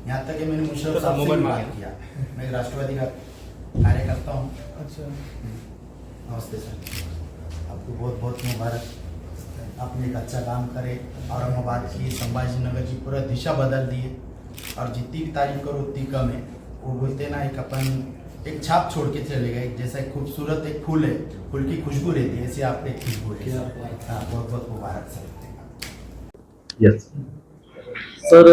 यहाँ तक कि मैंने मुशर्रफ साहब से भी बात किया। मैं राष्ट्रवादी का कार्यकर्ता हूँ। अच्छा, नमस्ते सर, आपको बहुत बहुत मुबारक। आपने एक अच्छा काम करे, औरंगाबाद की, संभाजी नगर की पूरा दिशा बदल दी है। और जितनी भी तारीफ करो उतनी कम है। वो बोलते ना, एक अपन एक छाप छोड़ के चले गए। जैसा एक खूबसूरत एक फूल है, फूल की खुशबू रहती है, ऐसे आप एक खुशबू है। हाँ, बहुत बहुत मुबारक सर। यस सर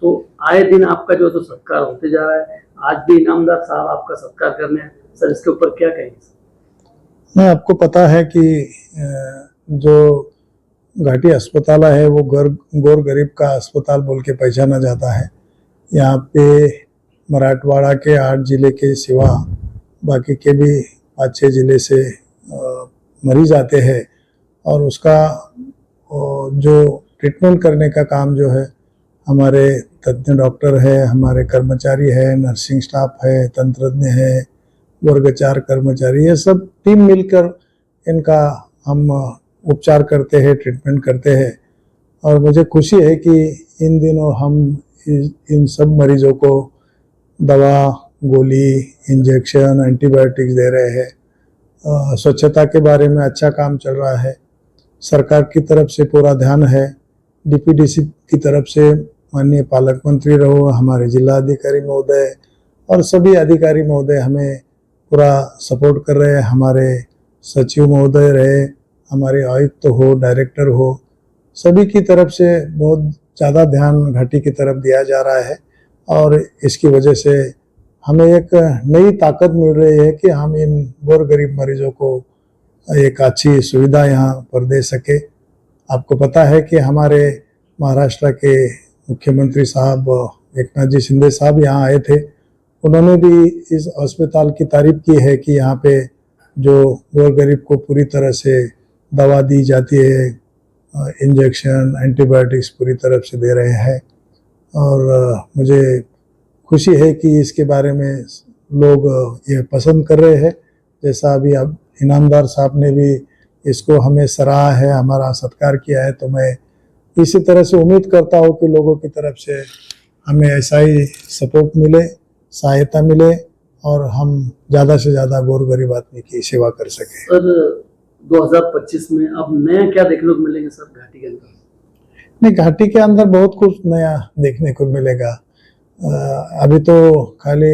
तो आए दिन आपका जो तो सत्कार होते जा रहा है, आज भी इनामदार साहब आपका सत्कार करने हैं। सर इसके ऊपर क्या कहेंगे? मैं आपको पता है कि जो घाटी अस्पताल है वो गौर गरीब का अस्पताल बोल के पहचाना जाता है। यहाँ पे मराठवाड़ा के 8 जिले के सिवा बाकी के भी 5-6 जिले से मरीज आते हैं और उसका जो ट्रीटमेंट करने का काम जो है हमारे तज्ञ डॉक्टर है, हमारे कर्मचारी है, नर्सिंग स्टाफ है, तंत्रज्ञ है, वर्ग 4 कर्मचारी, ये सब टीम मिलकर इनका हम उपचार करते हैं, ट्रीटमेंट करते हैं। और मुझे खुशी है कि इन दिनों हम इन सब मरीजों को दवा, गोली, इंजेक्शन, एंटीबायोटिक्स दे रहे हैं। स्वच्छता के बारे में अच्छा काम चल रहा है। सरकार की तरफ से पूरा ध्यान है। डीपीडीसी की तरफ से माननीय पालक मंत्री रहो, हमारे जिला अधिकारी महोदय और सभी अधिकारी महोदय हमें पूरा सपोर्ट कर रहे हैं। हमारे सचिव महोदय रहे, हमारे आयुक्त हो, डायरेक्टर हो, सभी की तरफ से बहुत ज़्यादा ध्यान घाटी की तरफ दिया जा रहा है। और इसकी वजह से हमें एक नई ताकत मिल रही है कि हम इन गौर गरीब मरीजों को एक अच्छी सुविधा यहाँ पर दे सके। आपको पता है कि हमारे महाराष्ट्र के मुख्यमंत्री साहब एकनाथ जी शिंदे साहब यहाँ आए थे। उन्होंने भी इस अस्पताल की तारीफ की है कि यहाँ पे जो गौर गरीब को पूरी तरह से दवा दी जाती है, इंजेक्शन, एंटीबायोटिक्स पूरी तरफ से दे रहे हैं। और मुझे खुशी है कि इसके बारे में लोग ये पसंद कर रहे हैं। जैसा अभी अब इनामदार साहब ने भी इसको हमें सराहा है, हमारा सत्कार किया है, तो मैं इसी तरह से उम्मीद करता हूँ कि लोगों की तरफ से हमें ऐसा ही सपोर्ट मिले, सहायता मिले और हम ज़्यादा से ज़्यादा गौर गरीब आदमी की सेवा कर सकें। सर 2025 में अब नया क्या देखने को मिलेंगे सर घाटी के अंदर? नहीं, घाटी के अंदर बहुत कुछ नया देखने को मिलेगा। अभी तो खाली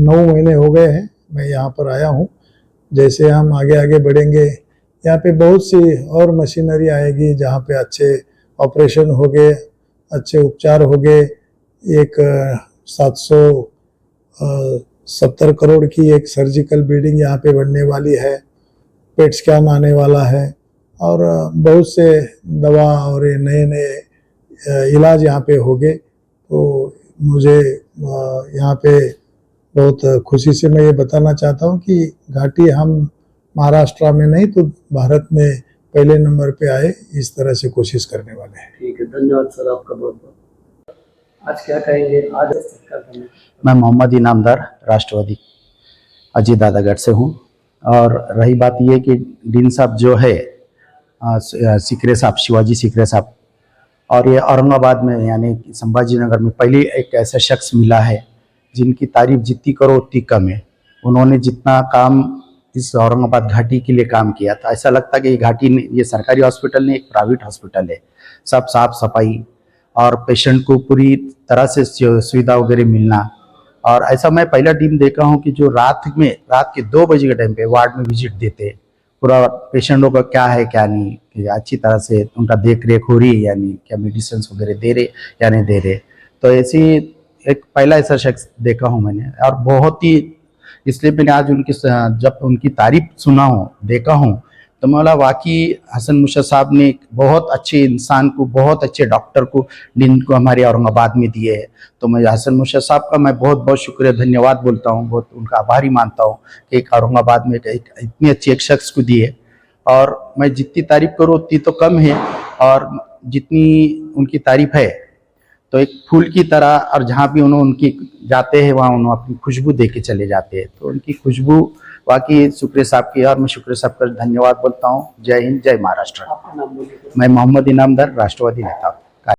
9 महीने हो गए हैं मैं यहाँ पर आया हूँ। जैसे हम आगे आगे बढ़ेंगे, यहाँ पे बहुत सी और मशीनरी आएगी जहाँ पे अच्छे ऑपरेशन हो गए, अच्छे उपचार हो गए। एक 770 करोड़ की एक सर्जिकल बिल्डिंग यहाँ पे बनने वाली है, पेट स्कैन आने वाला है और बहुत से दवा और नए नए इलाज यहाँ पे हो गए। तो मुझे यहाँ पे बहुत खुशी से मैं ये बताना चाहता हूँ कि घाटी हम महाराष्ट्र में नहीं तो भारत में पहले नंबर पे आए, इस तरह से कोशिश करने वाले हैं। ठीक है, धन्यवाद सर आपका बहुत बहुत। आज क्या कहेंगे? आज सत्कार करने मैं मोहम्मद इनामदार राष्ट्रवादी अजीत दादागढ़ से हूँ। और रही बात ये कि डीन साहब जो है सिकरे साहब, शिवाजी सिकरे साहब, और ये औरंगाबाद में यानी संभाजी नगर में पहले एक ऐसा शख्स मिला है जिनकी तारीफ जितनी करो उतनी कम है। उन्होंने जितना काम इस औरंगाबाद घाटी के लिए काम किया था, ऐसा लगता कि ये घाटी ने, ये सरकारी हॉस्पिटल नहीं एक प्राइवेट हॉस्पिटल है। सब साफ सफाई और पेशेंट को पूरी तरह से सुविधा वगैरह मिलना। और ऐसा मैं पहला टीम देखा हूँ कि जो रात के 2 बजे के टाइम पे वार्ड में विजिट देते, पूरा पेशेंटों का क्या है क्या नहीं, कि अच्छी तरह से उनका देख रेख हो रही है या नहीं, क्या मेडिसिन वगैरह दे रहे या नहीं दे रहे। तो ऐसी एक पहला ऐसा शख्स देखा हूँ मैंने। और बहुत ही इसलिए मैंने आज जब उनकी तारीफ सुना हूँ, देखा हूँ, तो मैं बोला वाकई हसन मुशर्रफ साहब ने बहुत अच्छे इंसान को, बहुत अच्छे डॉक्टर को जिनको हमारे औरंगाबाद में दिए है। तो मैं हसन मुशर्रफ साहब का मैं बहुत बहुत शुक्रिया, धन्यवाद बोलता हूँ, बहुत उनका आभारी मानता हूँ कि एक औरंगाबाद में एक इतनी अच्छी एक शख्स को दिए। और मैं जितनी तारीफ करूँ उतनी तो कम है, और जितनी उनकी तारीफ है तो एक फूल की तरह, और जहाँ भी उनकी जाते हैं वहाँ उन्होंने अपनी खुशबू दे के चले जाते हैं। तो उनकी खुशबू वाकई शुक्रिया साहब की, और मैं शुक्रिया साहब का धन्यवाद बोलता हूँ। जय हिंद, जय महाराष्ट्र। आपका नाम बोलिए। मैं मोहम्मद इनामदार राष्ट्रवादी नेता।